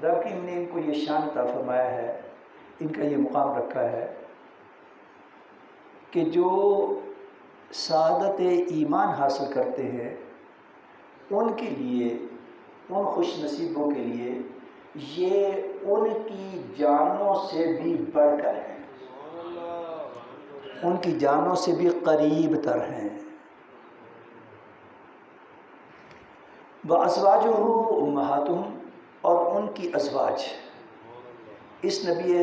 رب کریم نے ان کو یہ شان عطا فرمایا ہے، ان کا یہ مقام رکھا ہے کہ جو سعادت ایمان حاصل کرتے ہیں ان کے لیے، ان خوش نصیبوں کے لیے یہ ان کی جانوں سے بھی بڑھ کر ہیں، ان کی جانوں سے بھی قریب تر ہیں۔ وَأَزْوَاجُهُ أُمَّهَاتُهُمْ، اور ان کی ازواج، اس نبی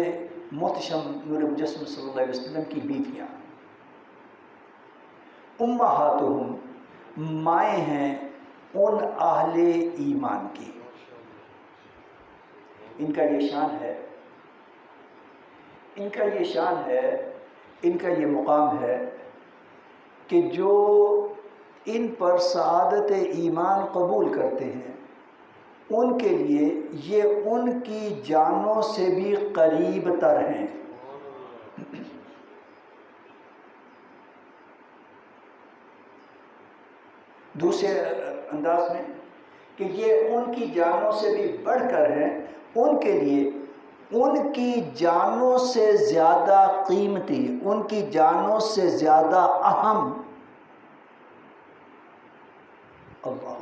محتشم نور مجسم صلی اللہ علیہ وسلم کی بیویاں، امہاتہم مائیں ہیں ان اہل ایمان کی۔ ان کا یہ شان ہے، ان کا یہ شان ہے، ان کا یہ مقام ہے کہ جو ان پر سعادت ایمان قبول کرتے ہیں ان کے لیے یہ ان کی جانوں سے بھی قریب تر ہیں۔ دوسرے انداز میں کہ یہ ان کی جانوں سے بھی بڑھ کر ہیں، ان کے لیے ان کی جانوں سے زیادہ قیمتی، ان کی جانوں سے زیادہ اہم، اللہ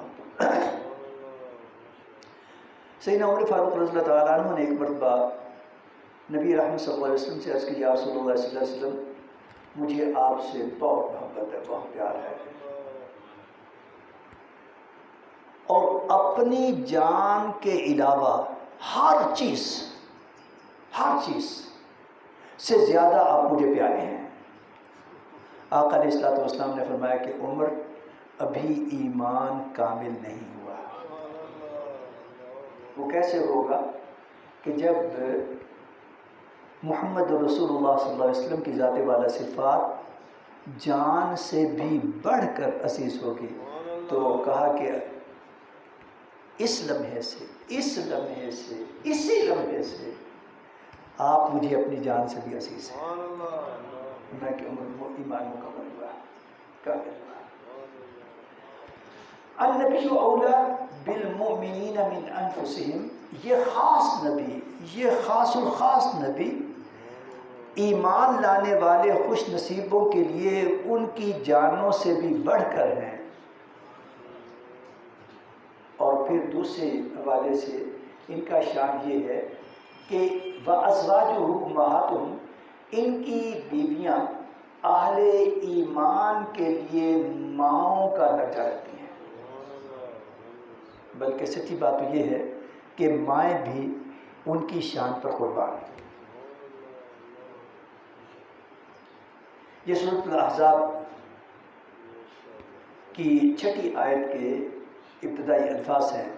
سیدنا عمر فاروق رضی اللہ تعالیٰ عنہ نے ایک مرتبہ نبی رحمت صلی اللہ علیہ وسلم سے عرض کی، یا رسول اللہ صلی اللہ علیہ وسلم مجھے آپ سے بہت محبت ہے، بہت پیار ہے، اور اپنی جان کے علاوہ ہر چیز سے زیادہ آپ مجھے پیارے ہیں۔ آقا علیہ الصلوۃ والسلام نے فرمایا کہ عمر ابھی ایمان کامل نہیں ہوا۔ وہ کیسے ہوگا کہ جب محمد رسول اللہ صلی اللہ علیہ وسلم کی ذات والا صفات جان سے بھی بڑھ کر عزیز ہوگی۔ تو کہا کہ اسی لمحے سے آپ مجھے اپنی جان سے بھی عزیز ہیں۔ میں کہ عمر وہ ایمان مکمل ہوا، کامل ہوا۔ النبی اولا بالمؤمنین من انفسہم، یہ خاص نبی، یہ خاص الخاص نبی ایمان لانے والے خوش نصیبوں کے لیے ان کی جانوں سے بھی بڑھ کر ہیں۔ اور پھر دوسرے حوالے سے ان کا شان یہ ہے کہ وَأَزْوَاجُهُ أُمَّهَاتُهُمْ، ان کی بیویاں اہل ایمان کے لیے ماؤں کا درجہ رکھتی ہیں، بلکہ سچی بات تو یہ ہے کہ مائیں بھی ان کی شان پر قربان ہیں۔ یہ سورۃ الاحزاب کی 6 آیت کے ابتدائی الفاظ ہیں۔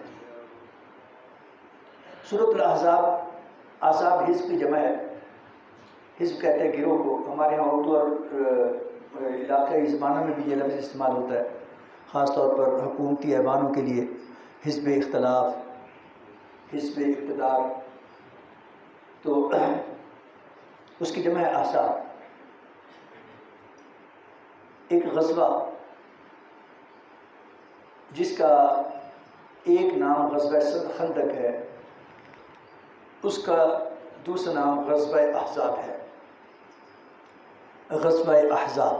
سورۃ الاحزاب، احزاب حزب کی جمع ہے، حزب کہتے ہیں گروہ کو، ہمارے یہاں اردو اور علاقائی زبانوں میں بھی یہ لفظ استعمال ہوتا ہے، خاص طور پر حکومتی ایوانوں کے لیے، حزب اختلاف، حزب اقتدار، تو اس کی جمع ہے احزاب۔ ایک غزوہ جس کا ایک نام غزوہ خندق ہے، اس کا دوسرا نام غزوہ احزاب ہے۔ غزوہ احزاب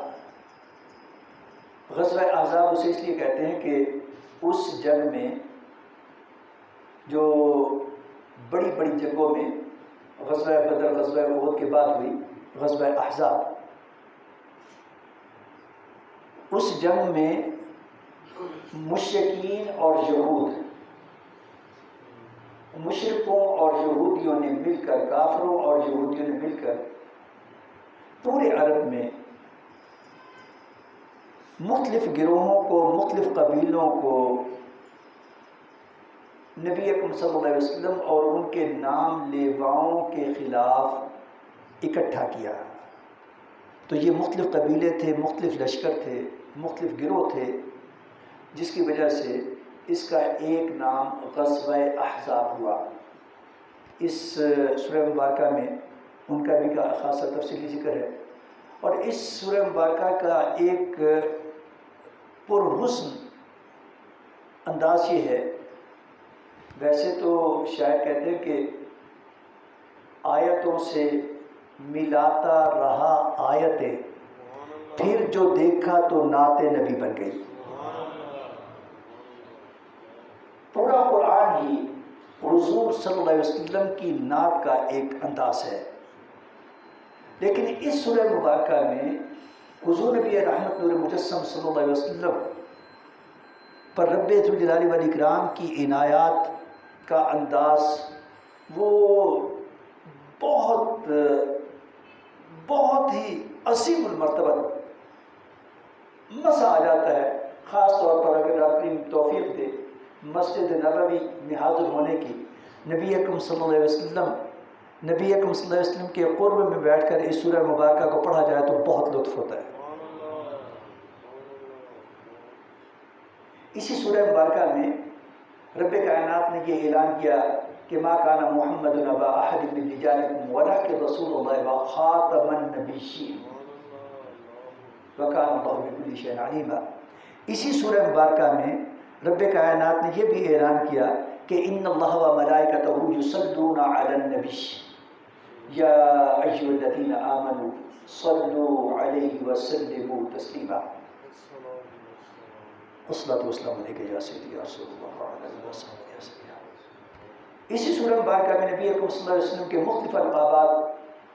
اسے اس لیے کہتے ہیں کہ اس جنگ میں جو بڑی بڑی جنگوں میں، غزوہ بدر، غزوہ احد کے بعد ہوئی غزوہ احزاب، اس جنگ میں مشرکین اور یہود، مشرکوں اور یہودیوں نے مل کر، کافروں اور یہودیوں نے مل کر پورے عرب میں مختلف گروہوں کو، مختلف قبیلوں کو نبی اکرم صلی اللہ علیہ وسلم اور ان کے نام لیواؤں کے خلاف اکٹھا کیا۔ تو یہ مختلف قبیلے تھے، مختلف لشکر تھے، مختلف گروہ تھے، جس کی وجہ سے اس کا ایک نام غزوہ احزاب ہوا۔ اس سورہ مبارکہ میں ان کا بھی خاصا تفصیلی ذکر ہے، اور اس سورہ مبارکہ کا ایک پرحسن انداز یہ ہے، ویسے تو شاید کہتے ہیں کہ آیتوں سے ملاتا رہا آیتیں، پھر جو دیکھا تو نعت نبی بن گئی۔ پورا قرآن ہی حضور صلی اللہ علیہ وسلم کی نعت کا ایک انداز ہے، لیکن اس سورہ مبارکہ میں حضور نبی رحمت نور مجسم صلی اللہ علیہ وسلم پر رب ذوالجلال والاکرام کی عنایات کا انداز وہ بہت ہی عظیم المرتبہ مزہ آ جاتا ہے، خاص طور پر اگر آپ کی توفیق دے مسجد نبوی میں حاضر ہونے کی، نبی اکرم صلی اللہ علیہ وسلم کے قرب میں بیٹھ کر اس سورہ مبارکہ کو پڑھا جائے تو بہت لطف ہوتا ہے۔ اسی سورہ مبارکہ میں رب کائنات نے یہ اعلان کیا کہ ما کان محمد ابا احد من رجالکم ولکن رسول اللہ وخاتم النبیین وکان اللہ بکل شیء علیما۔ اسی سورہ مبارکہ میں رب کائنات نے یہ بھی اعلان کیا کہ ان اللہ و ملائکتہ یصلون علی النبی یا ایھا الذین آمنوا صلوا علیہ وسلموا تسلیما۔ الصلاۃ والسلام علیک یا سیدی یا رسول اللہ علیہ وسلم۔ اسی سورہ مبارکہ میں نبی اکرم صلی اللہ علیہ وسلم کے مختلف القابات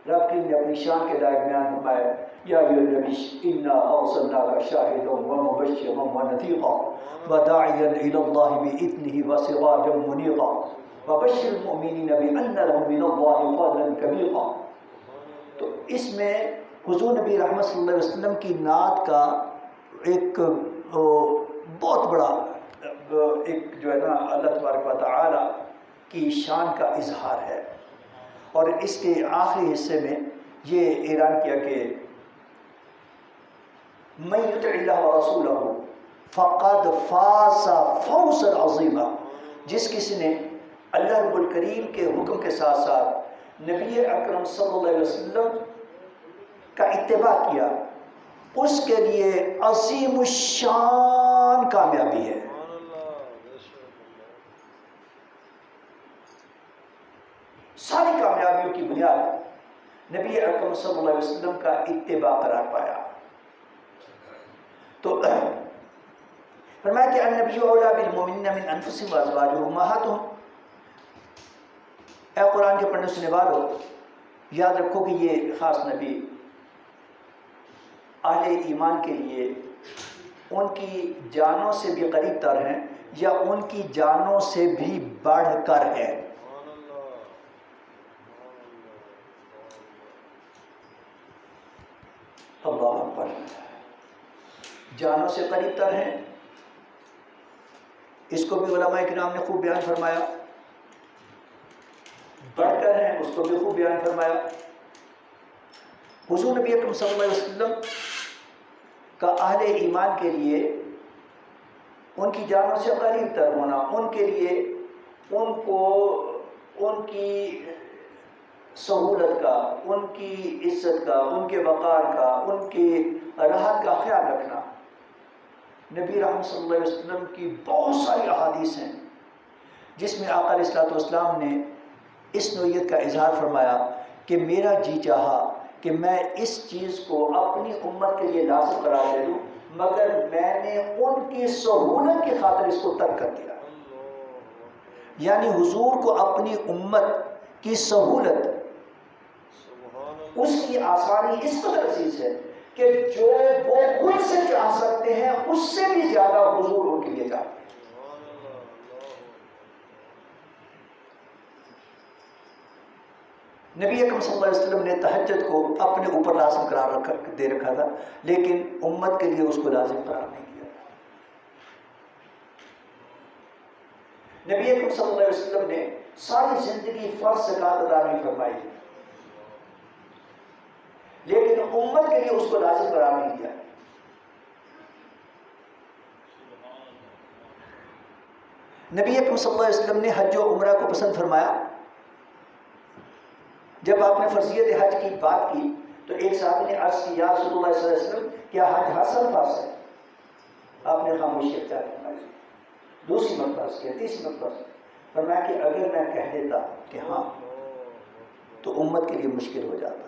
رب کریم نے اپنی شان کے لائق بیان فرمائے، یا ایھا النبی انا ارسلناک شاہدا ومبشرا ونذیرا وداعیا الی اللہ باذنہ وسراجا منیرا وبشر المؤمنین بان لهم من اللہ فضلا کبیرا۔ تو اس میں حضور نبی رحمت صلی اللہ علیہ وسلم کی نعت کا ایک بہت بڑا ایک جو ہے نا اللہ تبارک و تعالی کی شان کا اظہار ہے، اور اس کے آخری حصے میں یہ اعلان کیا کہ من یطع اللہ ورسولہ فقد فاز فوزا عظیما، جس کسی نے اللہ رب الکریم کے حکم کے ساتھ ساتھ نبی اکرم صلی اللہ علیہ وسلم کا اتباع کیا، اس کے لیے عظیم الشان کامیابی ہے۔ ساری کامیابیوں کی بنیاد نبی اکرم صلی اللہ علیہ وسلم کا اتباع قرار پایا۔ تو فرمایا کہ النبی اولیٰ بالمؤمنین من انفسہم وازواجہ امہاتہم۔ اے قرآن کے پڑھنے سننے والو، یاد رکھو کہ یہ خاص نبی اہل ایمان کے لیے ان کی جانوں سے بھی قریب تر ہیں، یا ان کی جانوں سے بھی بڑھ کر ہیں۔ اللہ اکبر، جانوں سے قریب تر ہیں، اس کو بھی علماء کرام نے خوب بیان فرمایا، بڑھ کر ہیں اس کو بھی خوب بیان فرمایا۔ حضور نبی اکرم صلی اللہ علیہ وسلم کا اہل ایمان کے لیے ان کی جانوں سے قریب تر ہونا، ان کے لیے ان کو ان کی سہولت کا، ان کی عزت کا، ان کے وقار کا، ان کی راحت کا خیال رکھنا۔ نبی رحمت صلی اللہ علیہ وسلم کی بہت ساری احادیث ہیں جس میں آقا علیہ الصلوۃ والسلام نے اس نوعیت کا اظہار فرمایا کہ میرا جی چاہا کہ میں اس چیز کو اپنی امت کے لیے لازم قرار دے دوں، مگر میں نے ان کی سہولت کی خاطر اس کو ترک کر دیا۔ یعنی حضور کو اپنی امت کی سہولت، اس کی آسانی اس قدر عزیز ہے کہ جو وہ خود سے چاہ سکتے ہیں اس سے بھی زیادہ حضور ان کے لیے چاہتے ہیں۔ نبی اکرم صلی اللہ علیہ وسلم نے تہجد کو اپنے اوپر لازم قرار دے رکھا تھا، لیکن امت کے لیے اس کو لازم قرار نہیں دیا تھا۔ نبی اکرم صلی اللہ علیہ وسلم نے ساری زندگی فرض زکوٰۃ ادا نہیں فرمائی، لیکن امت کے لیے اس کو لازم قرار نہیں دیا۔ نبی اکرم صلی اللہ علیہ وسلم نے حج و عمرہ کو پسند فرمایا۔ جب آپ نے فرضیت حج کی بات کی تو ایک صحابی نے عرض کی، یا رسول اللہ صلی اللہ علیہ وسلم کیا حج ہر سال فرض ہے؟ آپ نے خاموشی اختیار فرمائی، دوسری مرتبہ عرض کیا، تیسری مرتبہ فرمایا کہ اگر میں کہہ دیتا کہ ہاں تو امت کے لیے مشکل ہو جاتا.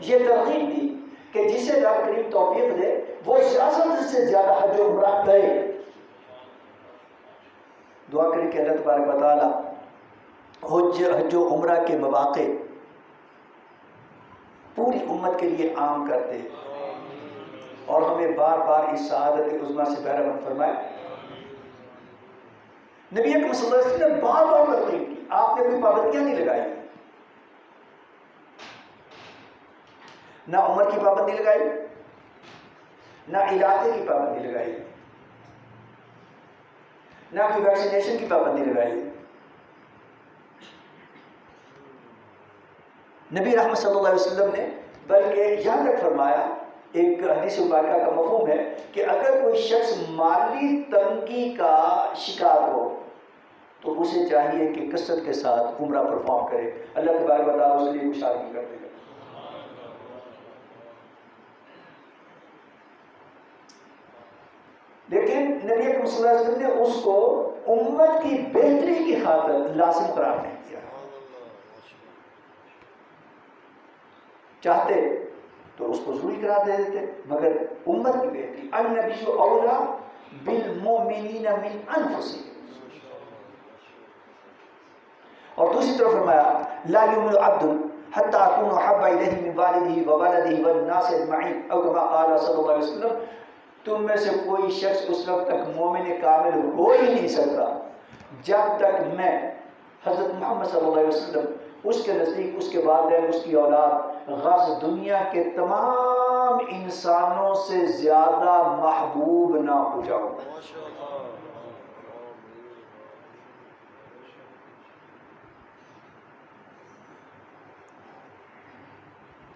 یہ ترغیب دی کہ جسے رب کریم توفیق دے وہ زیادہ سے زیادہ حج و عمرہ کرے. دعا کریں کہ اللہ تبارک و تعالیٰ حج و عمرہ کے مواقع پوری امت کے لیے عام کر دے اور ہمیں بار بار اس سعادت عظمیٰ سے بہرہ مند فرمائے. نبی اکرم صلی اللہ علیہ وسلم نے بار بار ترغیب کی. آپ نے کوئی پابندیاں نہیں لگائی، نہ عمر کی پابندی لگائی، نہ علاقے کی پابندی لگائی، نہ کوئی ویکسینیشن کی پابندی لگائی. نبی رحمت صلی اللہ علیہ وسلم نے بلکہ یہاں تک فرمایا، ایک حدیث مبارکہ کا مفہوم ہے کہ اگر کوئی شخص مالی تنگی کا شکار ہو تو اسے چاہیے کہ کثرت کے ساتھ عمرہ پرفارم کرے. اللہ تبارک و تعالیٰ اس کے لیے کچھ آدمی کر دے گا. لیکن نبی اکرم صلی اللہ علیہ وسلم نے اس کو امت کی بہتری کی خاطر لازم قرار نہیں دیا. چاہتے تو اس کو ضروری قرار دے دیتے، مگر امت کی بہتری. النبی اولیٰ بالمؤمنین من انفسہم. اور دوسری طرف فرمایا لا یؤمن عبد حتی اکون احب الیہ من والدہ وولدہ والناس اجمعین او کما قال صلی اللہ علیہ وسلم. تم میں سے کوئی شخص اس وقت تک مومن کامل ہو ہی نہیں سکتا جب تک میں حضرت محمد صلی اللہ علیہ وسلم اس کے نزدیک، اس کے والدین، اس کی اولاد، غرض دنیا کے تمام انسانوں سے زیادہ محبوب نہ ہو جاؤ.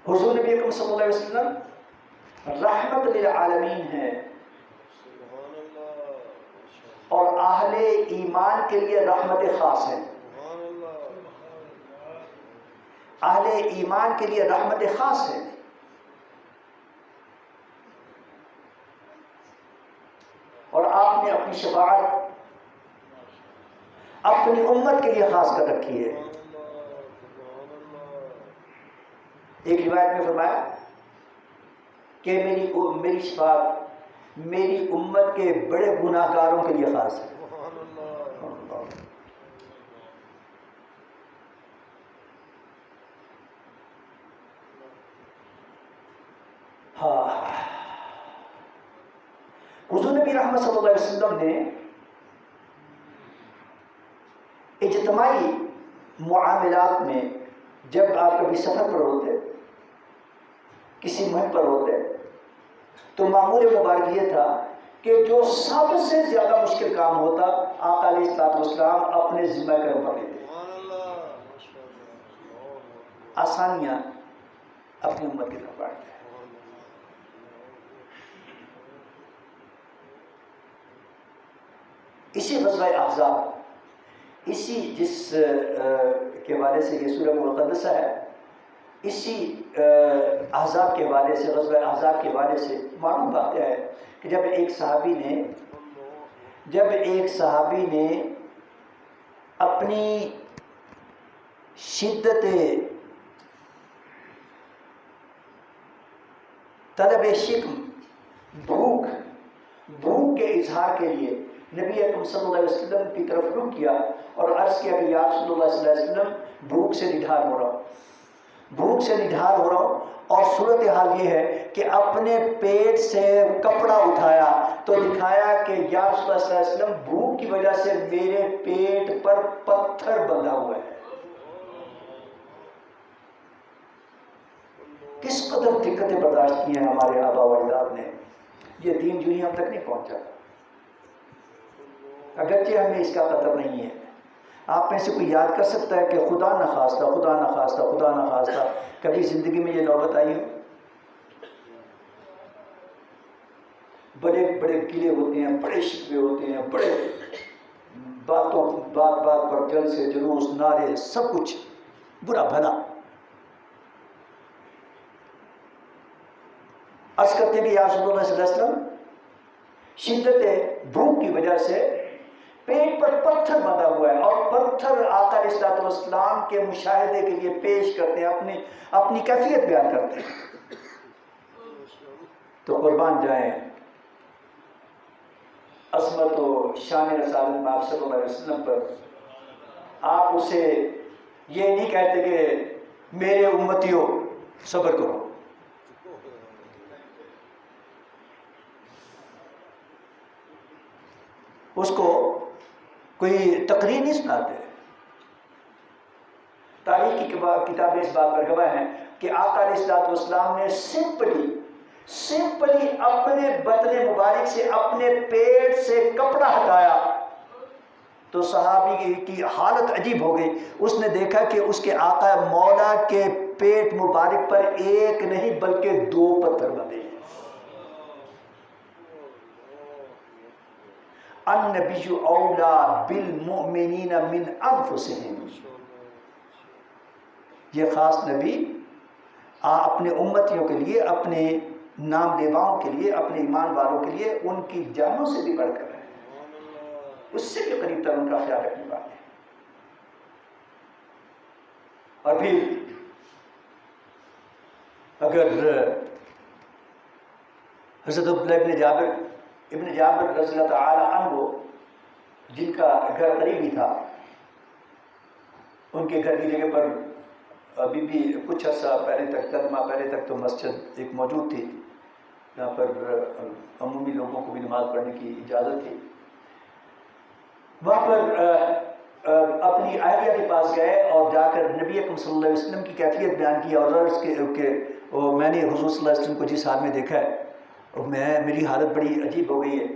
حضور نبی اکرم صلی اللہ علیہ وسلم رحمت للعالمین ہے اور اہل ایمان کے لیے رحمت خاص ہے. اہل ایمان کے لیے رحمت خاص ہے. اور آپ نے اپنی شفاعت اپنی امت کے لیے خاص کر رکھی ہے. ایک روایت میں فرمایا کہ میری شفاعت میری امت کے بڑے گناہ گاروں کے لیے خاص ہے. ہاں، حضور نبی رحمت صلی اللہ علیہ وسلم نے اجتماعی معاملات میں جب آپ کبھی سفر پر ہوتے، کسی مہم پر ہوتے، تو معمول مبارک یہ تھا کہ جو سب سے زیادہ مشکل کام ہوتا آقا علیہ الصلوۃ والسلام اپنے ذمہ کرم پر لیتے. آسانیاں اپنی امت کی طرف بانٹتے. اسی غزوہ احزاب، اسی جس کے حوالے سے یہ سورہ مقدسہ ہے، اسی احزاب کے حوالے سے، غزوہ احزاب کے حوالے سے معلوم بات ہے کہ جب ایک صحابی نے اپنی شدت طلب شکم، بھوک کے اظہار کے لیے نبی اکرم صلی اللہ علیہ وسلم کی طرف رخ کیا اور عرض کیا کہ یا رسول اللہ صلی اللہ علیہ وسلم بھوک سے نڈھال ہو رہا ہوں اور صورتحال یہ ہے کہ اپنے پیٹ سے کپڑا اٹھایا تو دکھایا کہ یا رسول اللہ صلی اللہ علیہ وسلم بھوک کی وجہ سے میرے پیٹ پر پتھر بندھا ہوا ہے. کس قدر دقتیں برداشت کی ہیں ہمارے آبا و اجداد نے. یہ دین جو ہی ہم تک نہیں پہنچا، اگرچہ ہمیں اس کا قدر نہیں ہے. آپ میں سے کوئی یاد کر سکتا ہے کہ خدا نخواستہ کبھی زندگی میں یہ نوبت آئی ہو؟ بڑے بڑے گلے ہوتے ہیں، بڑے شکوے ہوتے ہیں، بڑے بات پر جلسے، جلوس، نعرے، سب کچھ برا بھلا. عرض کرتے ہیں کہ یا رسول اللہ صلی اللہ علیہ وسلم شدت بھوک کی وجہ سے پیٹ پر پتھر بندھا ہوا ہے، اور پتھر آقا علیہ الصلوۃ والسلام کے مشاہدے کے لیے پیش کرتے ہیں، اپنی کیفیت بیان کرتے ہیں۔ تو قربان جائیں عظمت و شان رسالت میں آپ صلی اللہ علیہ وسلم پر، آپ اسے یہ نہیں کہتے کہ میرے امتیوں صبر کرو، اس کو کوئی تقریر نہیں سناتے۔ تاریخ کی کتابیں اس بات پر گواہ ہیں کہ آقا علیہ الصلوۃ والسلام نے سمپلی اپنے بدن مبارک سے، اپنے پیٹ سے کپڑا ہٹایا تو صحابی کی حالت عجیب ہو گئی۔ اس نے دیکھا کہ اس کے آقا مولا کے پیٹ مبارک پر ایک نہیں بلکہ 2 پتھر بندھے ہیں۔ النبی اولا بالمؤمنین من انفسہم، یہ خاص نبی اپنے امتیوں کے لیے، اپنے نام لیواؤں کے لیے، اپنے ایمان والوں کے لیے ان کی جانوں سے بھی بڑھ کر ہے، اس سے بھی قریب تر ان کا خیال رکھنے والے ہیں۔ اور پھر اگر حضرت عبداللہ ابن جابر رضی اللہ تعالی عنہ، جن کا گھر قریب ہی تھا، ان کے گھر کی جگہ پر ابھی بھی کچھ عرصہ پہلے تک، 10 ماہ پہلے تک تو مسجد ایک موجود تھی، جہاں پر عمومی لوگوں کو بھی نماز پڑھنے کی اجازت تھی۔ وہاں پر اپنی اہلیہ کے پاس گئے اور جا کر نبی اکرم صلی اللہ علیہ وسلم کی کیفیت بیان کی، اور عرض کہ میں نے حضور صلی اللہ علیہ وسلم کو جس حال میں دیکھا ہے، اور میری حالت بڑی عجیب ہو گئی ہے،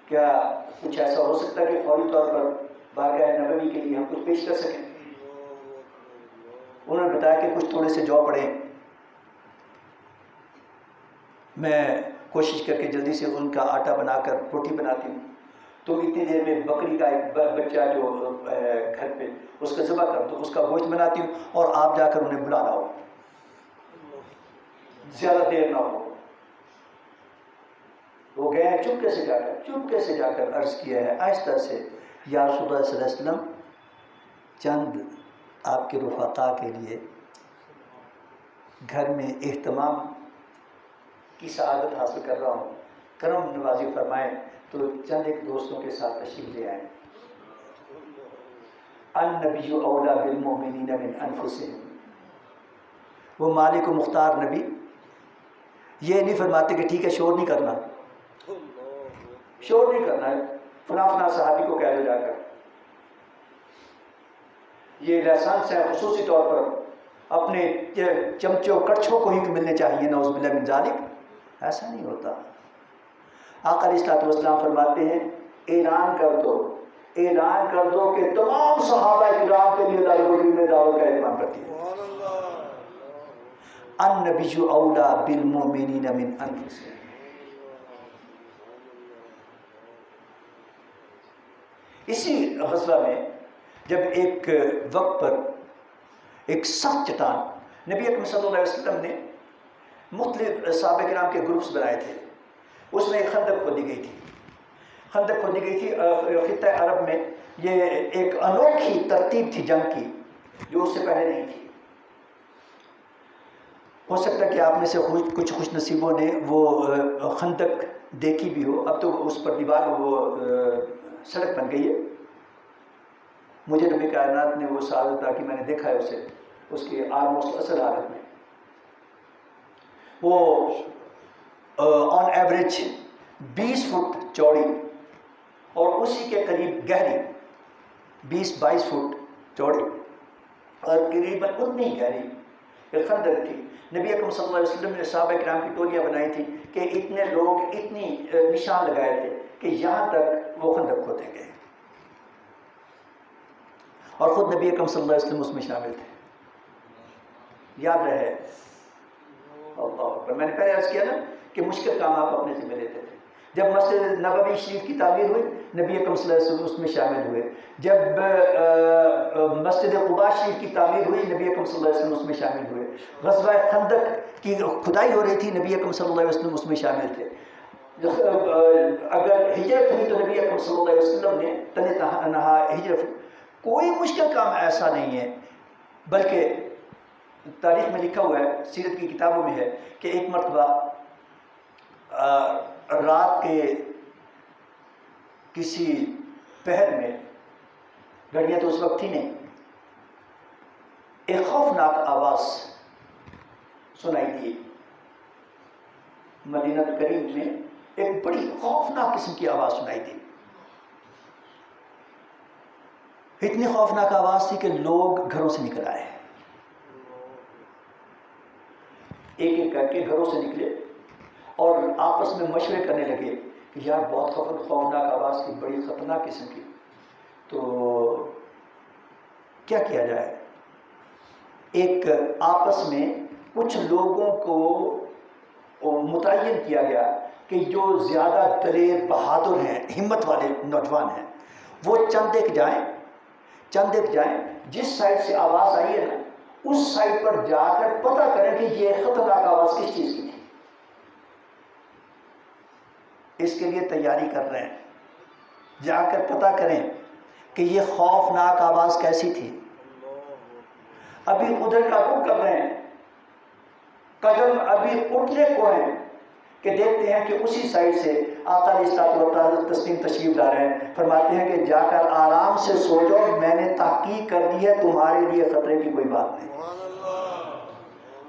کیا کچھ ایسا ہو سکتا ہے کہ فوری طور پر بارگاہ نبوی کے لیے ہم کچھ پیش کر سکیں؟ انہوں نے بتایا کہ کچھ تھوڑے سے جو پڑے، میں کوشش کر کے جلدی سے ان کا آٹا بنا کر روٹی بناتی ہوں، تو اتنی دیر میں بکری کا ایک بچہ جو گھر پہ اس کا ذبح کر دو، اس کا گوشت بناتی ہوں، اور آپ جا کر انہیں بلانا ہو، زیادہ دیر نہ ہو۔ وہ گئے چپکے سے جا کر عرض کیا ہے آہستہ سے، یا رسول اللہ صلی اللہ علیہ وسلم، چند آپ کے رفقاء کے لیے گھر میں اہتمام کی سعادت حاصل کر رہا ہوں، کرم نوازی فرمائیں، تو چند ایک دوستوں کے ساتھ تشریف لے آئیں۔ النبی اولا بالمؤمنین من انفسہم، وہ مالک و مختار نبی یہ نہیں فرماتے کہ ٹھیک ہے شور نہیں کرنا ہے، فلاں صحابی کو کہہ دو جا کر، یہ لائسنس ہے خصوصی طور پر اپنے چمچوں کڑچھوں کو ہی ملنے چاہیے، نعوذ باللہ من ذالک، ایسا نہیں ہوتا۔ آقا علیہ الصلوۃ والسلام فرماتے ہیں اعلان کر دو کہ تمام صحابہ کرام کے لیے دارالعلوم میں دعوت کا اہتمام کرتی ہے۔ النبی اولا بالمؤمنین من انفسہم۔ اسی غزوہ میں جب ایک وقت پر ایک سخت چٹان، نبی اکرم صلی اللہ علیہ وسلم نے مختلف صحابہ کرام کے گروپس بنائے تھے، اس میں ایک خندق کھودی گئی تھی۔ خطہ عرب میں یہ ایک انوکھی ترتیب تھی جنگ کی جو اس سے پہلے نہیں تھی۔ ہو سکتا ہے کہ آپ میں سے کچھ خوش نصیبوں نے وہ خندق دیکھی بھی ہو، اب تو اس پر دیوار وہ سڑک بن گئی ہے۔ مجھے نبی کائنات نے وہ سعادت عطا کہ میں نے دیکھا ہے اسے، اس کی آلموسٹ اصل حالت میں۔ وہ آن ایوریج 20 فٹ چوڑی اور اسی کے قریب گہری 20-22 فٹ چوڑی اور قریباً اتنی ہی گہری ایک خندق تھی۔ نبی اکرم صلی اللہ علیہ وسلم نے صحابہ کرام کی ٹولیاں بنائی تھی کہ اتنے لوگ اتنی نشان لگائے تھے کہ یہاں تک وہ خندق کھودے گئے، اور خود نبی اکرم صلی اللہ علیہ وسلم اس میں شامل تھے۔ یاد رہے اللہ اکبر، میں نے پہلے عرض کیا نا کہ مشکل کام آپ اپنے ذمہ لیتے تھے۔ جب مسجد نبوی شریف کی تعمیر ہوئی نبی اکرم صلی اللہ علیہ وسلم اس میں شامل ہوئے، جب مسجد قباء شریف کی تعمیر ہوئی نبی اکرم صلی اللہ علیہ وسلم اس میں شامل ہوئے، غزوہ خندق کی کھدائی ہو رہی تھی نبی اکرم صلی اللہ علیہ وسلم اس میں شامل تھے، اگر ہجرت ہوئی تو نبی اکرم صلی اللہ علیہ وسلم نے تن تنہا ہجرت. کوئی مشکل کام ایسا نہیں ہے، بلکہ تاریخ میں لکھا ہوا ہے، سیرت کی کتابوں میں ہے کہ ایک مرتبہ رات کے کسی پہر میں، گھڑیاں تو اس وقت تھی نہیں، ایک خوفناک آواز سنائی دی. مدینہ کریم میں ایک بڑی خوفناک قسم کی آواز سنائی دی. اتنی خوفناک آواز تھی کہ لوگ گھروں سے نکل آئے، ایک ایک کر کے گھروں سے نکلے اور آپس میں مشورے کرنے لگے کہ یار بہت خوفناک آواز تھی، بڑی خطرناک قسم کی، تو کیا کیا جائے. ایک آپس میں کچھ لوگوں کو متعین کیا گیا کہ جو زیادہ دلیر بہادر ہیں، ہمت والے نوجوان ہیں، وہ چند ایک جائیں جس سائڈ سے آواز آئی ہے نا اس سائڈ پر جا کر پتہ کریں کہ یہ خطرناک آواز کس چیز کی تھی. اس کے لیے تیاری کر رہے ہیں، جا کر پتہ کریں کہ یہ خوفناک آواز کیسی تھی. ابھی ادھر کا رخ کر رہے ہیں، قدم ابھی اٹھنے کو ہیں کہ دیکھتے ہیں کہ اسی سائڈ سے آقا علیہ الصلوۃ والسلام تسلیم تشریف لا رہے ہیں. فرماتے ہیں کہ جا کر آرام سے سو جاؤ، میں نے تحقیق کر دی ہے، تمہارے لیے خطرے کی کوئی بات نہیں.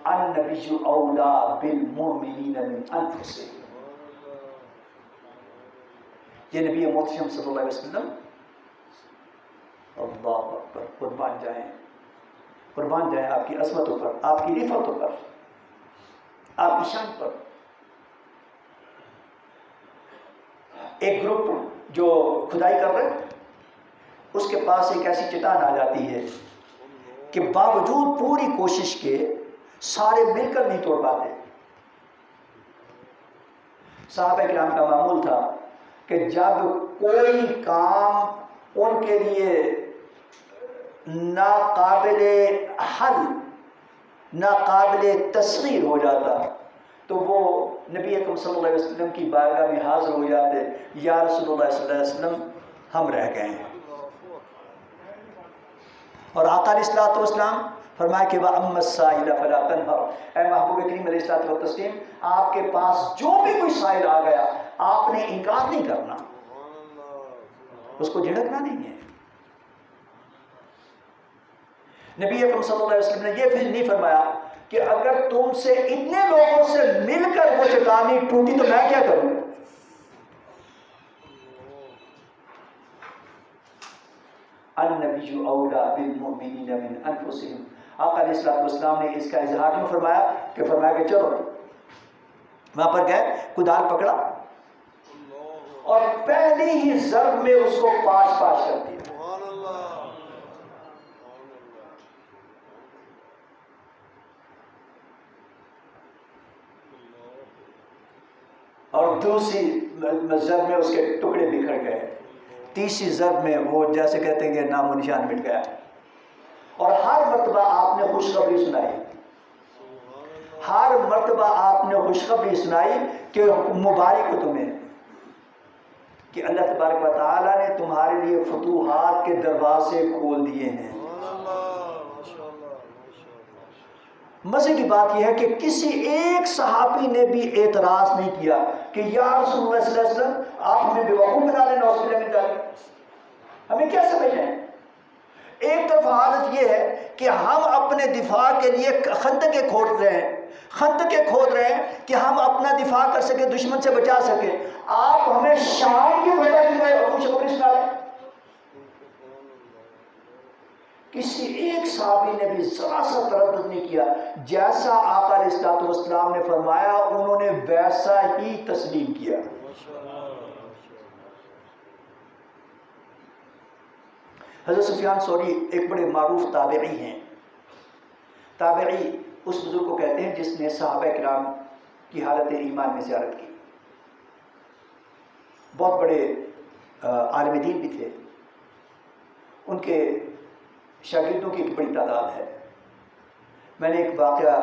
النبی اولا بالمؤمنین من انفسہم. یہ نبی محتشم صلی اللہ علیہ وسلم، اللہ اکبر، قربان جائیں آپ کی عظمتوں پر، آپ کی رفعتوں پر، آپ کی شان پر. ایک گروپ جو کھدائی کر رہے اس کے پاس ایک ایسی چٹان آ جاتی ہے کہ باوجود پوری کوشش کے سارے مل کر نہیں توڑ پاتے. صحابہ کرام کا معمول تھا کہ جب کوئی کام ان کے لیے ناقابل حل، ناقابل تصغیر ہو جاتا تو وہ نبی اکرم صلی اللہ علیہ وسلم کی بارگاہ میں حاضر ہو جاتے، یا رسول اللہ صلی اللہ علیہ وسلم ہم رہ گئے ہیں. اور آقا علیہ الصلوۃ والسلام فرمایا کہ وَأَمَّا السَّائِلَ فَلَا تَنْهَرْ. اے محبوب کریم علیہ الصلوۃ والتسلیم، آپ کے پاس جو بھی کوئی سائل آ گیا آپ نے انکار نہیں کرنا، اس کو جھڑکنا نہیں ہے. نبی اکرم صلی اللہ علیہ وسلم نے یہ نہیں فرمایا کہ اگر تم سے اتنے لوگوں سے مل کر وہ چٹانی ٹوٹی تو میں کیا کروں. النبی اولا بالمؤمنین من انفسہم. آقا علیہ الصلوۃ والسلام نے اس کا اظہار کیوں فرمایا کہ چلو وہاں پر گئے، کدال پکڑا اور پہلی ہی ضرب میں اس کو پاش کر دیا. اور دوسری ضرب میں اس کے ٹکڑے بکھر گئے، تیسری ضرب میں وہ جیسے کہتے ہیں کہ نام و نشان مٹ گیا. اور ہر مرتبہ آپ نے خوشخبری سنائی، ہر مرتبہ آپ نے خوشخبری سنائی کہ مبارک ہو تمہیں کہ اللہ تبارک و تعالیٰ نے تمہارے لیے فتوحات کے دروازے کھول دیے ہیں. مزے کی بات یہ ہے کہ کسی ایک صحابی نے بھی اعتراض نہیں کیا کہ یا رسول اللہ صلی اللہ علیہ وسلم آپ ہمیں بیوقوف بنا لیں، نعوذ باللہ من ذالک، ہمیں کیا سمجھ رہے ہیں. ایک طرف حالت یہ ہے کہ ہم اپنے دفاع کے لیے خندقیں کھود رہے ہیں کہ ہم اپنا دفاع کر سکیں، دشمن سے بچا سکیں. آپ ہمیں شام کی وجہ سے خوشخبری سنا رہے ہیں. کسی ایک صحابی نے بھی ذرا سا تردد نہیں کیا، جیسا آقا علیہ الصلوۃ والسلام نے فرمایا انہوں نے ویسا ہی تسلیم کیا. حضرت سفیان ثوری ایک بڑے معروف تابعی ہیں. تابعی اس بزرگ کو کہتے ہیں جس نے صحابہ کرام کی حالت ایمان میں زیارت کی. بہت بڑے عالم دین بھی تھے، ان کے شاگردوں کی ایک بڑی تعداد ہے. میں نے ایک واقعہ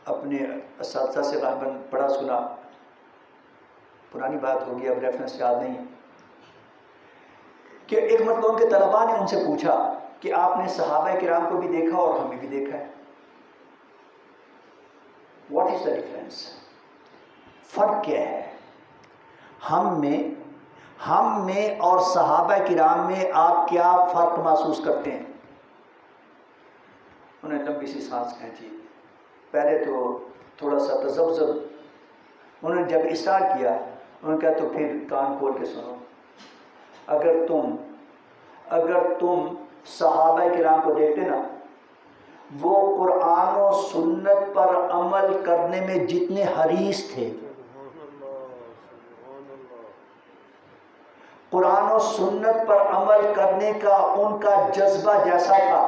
اپنے اساتذہ سے غالباً پڑھا سنا، پرانی بات ہوگی، اب ریفرنس یاد نہیں، کہ ایک مرتبہ ان کے طلباء نے ان سے پوچھا کہ آپ نے صحابہ کرام کو بھی دیکھا اور ہمیں بھی دیکھا ہے، واٹ از دا ڈفرینس؟ فرق کیا ہے ہم میں اور صحابہ کرام میں آپ کیا فرق محسوس کرتے ہیں؟ انہوں نے لمبی سی سانس کھینچی، پہلے تو تھوڑا سا تذبذب، انہوں نے جب اسٹارٹ کیا انہوں نے کہا تو پھر کان کھول کے سنو، اگر تم صحابہ کرام کو دیکھتے نا، وہ قرآن و سنت پر عمل کرنے میں جتنے حریص تھے، قرآن و سنت پر عمل کرنے کا ان کا جذبہ جیسا تھا،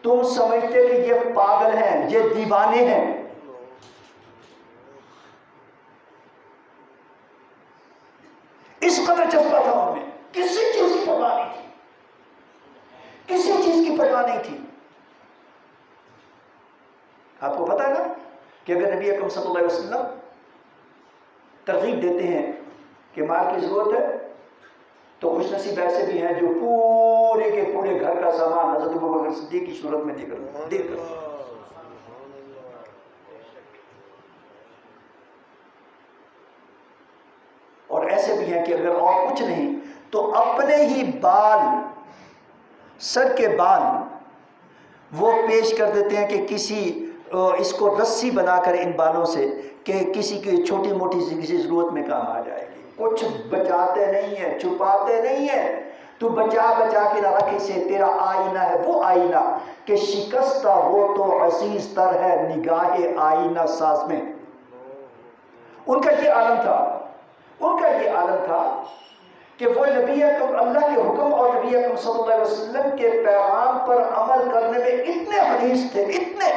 تم سمجھتے کہ یہ پاگل ہیں، یہ دیوانے ہیں۔ اس قدر جذبہ تھا ان میں، کسی چیز کی پرواہ نہیں تھی، کسی چیز کی پرواہ نہیں تھی۔ آپ کو پتہ ہے نا کہ اگر نبی اکرم صلی اللہ علیہ وسلم ترغیب دیتے ہیں کہ مال کی ضرورت ہے، تو خوش نصیب ایسے بھی ہیں جو پورے کے پورے گھر کا سامان حضرت ابوبکر صدیق کی صورت میں دے کر اور ایسے بھی ہیں کہ اگر اور کچھ نہیں تو اپنے ہی بال، سر کے بال وہ پیش کر دیتے ہیں کہ کسی اس کو رسی بنا کر ان بالوں سے کہ کسی کی چھوٹی موٹی سی کسی ضرورت میں کام آ جائے گی۔ کچھ بچاتے نہیں ہیں، چھپاتے نہیں ہیں، تو بچا کے نہ رکھ اسے، تیرا آئینہ ہے وہ آئینہ کہ شکستہ ہو تو عزیز تر ہے نگاہ آئینہ ساز میں۔ ان کا یہ عالم تھا کہ وہ نبی اکرم، اللہ کے حکم اور نبی اکرم صلی اللہ علیہ وسلم کے پیغام پر عمل کرنے میں اتنے حریص تھے، اتنے